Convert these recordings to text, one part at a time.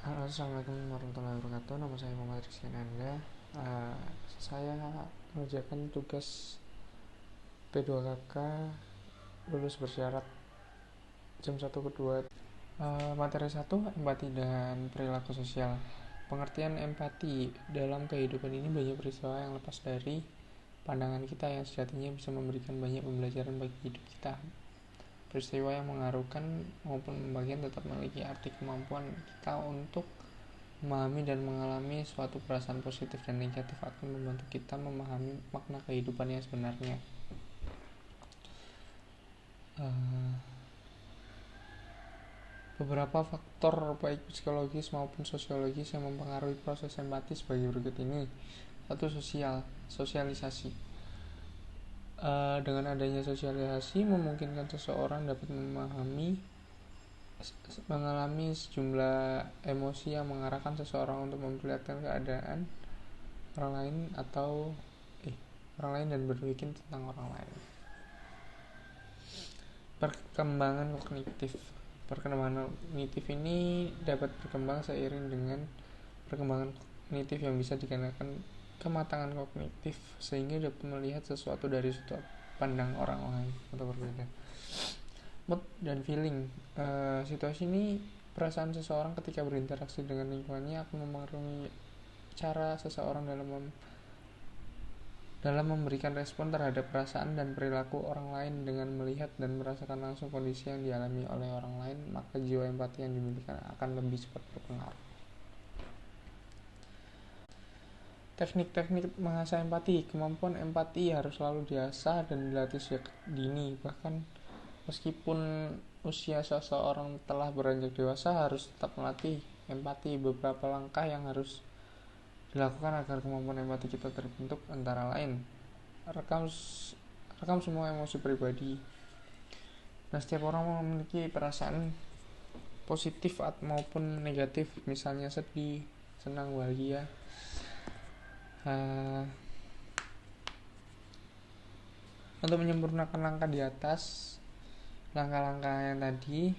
Halo, assalamualaikum warahmatullahi wabarakatuh. Nama saya Muhammad Rizky Nanda. Saya mengerjakan tugas P2KK lulus bersyarat jam 1 kedua. Materi 1, empati dan perilaku sosial. Pengertian empati dalam kehidupan ini banyak peristiwa yang lepas dari pandangan kita yang sejatinya bisa memberikan banyak pembelajaran bagi hidup kita. Peristiwa yang mengharukan maupun membagikan tetap memiliki arti kemampuan kita untuk memahami dan mengalami suatu perasaan positif dan negatif akan membantu kita memahami makna kehidupan yang sebenarnya. Beberapa faktor baik psikologis maupun sosiologis yang mempengaruhi proses empati sebagai berikut ini. 1. Sosialisasi. Dengan adanya sosialisasi memungkinkan seseorang dapat mengalami sejumlah emosi yang mengarahkan seseorang untuk memperlihatkan keadaan orang lain dan berpikir tentang orang lain. Perkembangan kognitif. Perkembangan kognitif ini dapat berkembang seiring dengan perkembangan kognitif yang bisa dikarenakan kematangan kognitif sehingga dapat melihat sesuatu dari sudut pandang orang lain atau berbeda. Mood dan feeling. Situasi ini perasaan seseorang ketika berinteraksi dengan lingkungannya akan mempengaruhi cara seseorang dalam memberikan respon terhadap perasaan dan perilaku orang lain. Dengan melihat dan merasakan langsung kondisi yang dialami oleh orang lain, maka jiwa empati yang dimiliki akan lebih cepat berpengaruh. Teknik-teknik mengasah empati. Kemampuan empati harus selalu diasah dan dilatih sejak dini. Bahkan meskipun usia seseorang telah beranjak dewasa, harus tetap melatih empati. Beberapa langkah yang harus dilakukan agar kemampuan empati kita terbentuk antara lain: rekam semua emosi pribadi. Nah, setiap orang memiliki perasaan positif maupun negatif, misalnya sedih, senang, bahagia. Untuk menyempurnakan langkah-langkah yang tadi,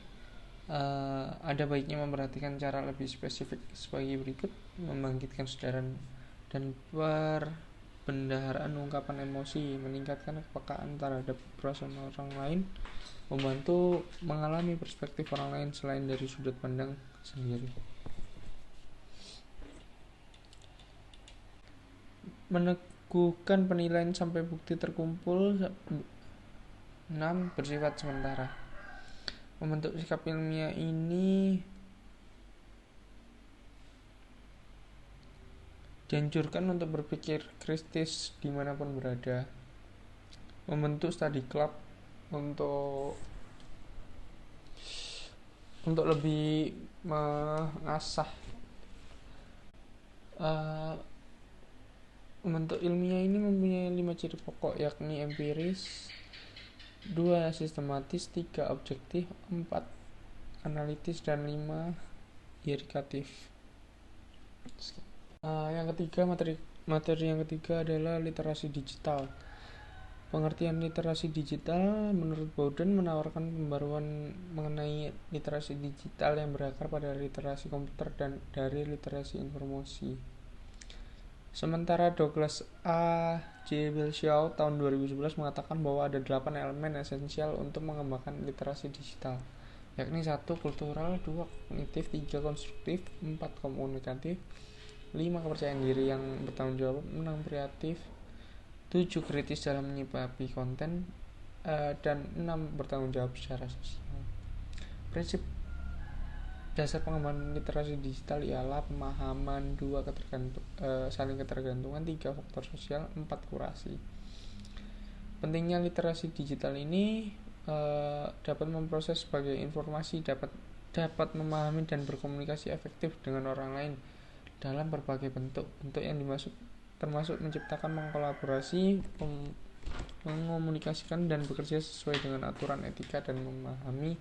ada baiknya memperhatikan cara lebih spesifik sebagai berikut: membangkitkan kesadaran dan perbendaharaan ungkapan emosi, meningkatkan kepekaan terhadap perasaan orang lain, membantu mengalami perspektif orang lain selain dari sudut pandang sendiri. Meneguhkan penilaian sampai bukti terkumpul. 6. Bersifat sementara. Membentuk sikap ilmiah ini dianjurkan untuk berpikir kritis dimanapun berada. Membentuk study club untuk lebih mengasah. Membentuk ilmiah ini mempunyai 5 ciri pokok, yakni empiris, 2 sistematis, 3 objektif, 4 analitis, dan 5 indikatif. Yang ketiga, materi yang ketiga adalah literasi digital. Pengertian literasi digital menurut Bowden menawarkan pembaruan mengenai literasi digital yang berakar pada literasi komputer dan dari literasi informasi. Sementara Douglas A. J. Wilshaw tahun 2011 mengatakan bahwa ada 8 elemen esensial untuk mengembangkan literasi digital, yakni 1. Kultural, 2. Kognitif, 3. Konstruktif, 4. Komunikatif, 5. Kepercayaan diri yang bertanggung jawab, 6. Kreatif, 7. Kritis dalam menyikapi konten, dan 6. Bertanggung jawab secara sosial. Prinsip dasar pengembangan literasi digital ialah pemahaman, 2. Saling ketergantungan, 3. Faktor sosial, 4. Kurasi. Pentingnya literasi digital ini dapat memproses sebagai informasi, dapat memahami dan berkomunikasi efektif dengan orang lain dalam berbagai bentuk yang termasuk menciptakan, mengkolaborasi, mengomunikasikan dan bekerja sesuai dengan aturan etika, dan memahami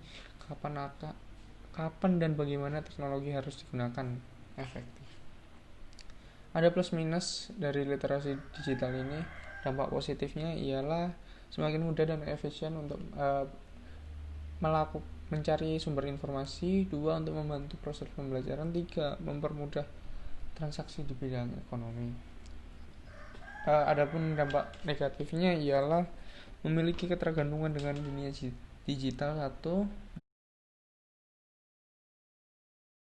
kapan dan bagaimana teknologi harus digunakan efektif. Ada plus minus dari literasi digital ini. Dampak positifnya ialah semakin mudah dan efisien untuk mencari sumber informasi, 2 untuk membantu proses pembelajaran, 3 mempermudah transaksi di bidang ekonomi. Adapun dampak negatifnya ialah memiliki ketergantungan dengan dunia digital. 1,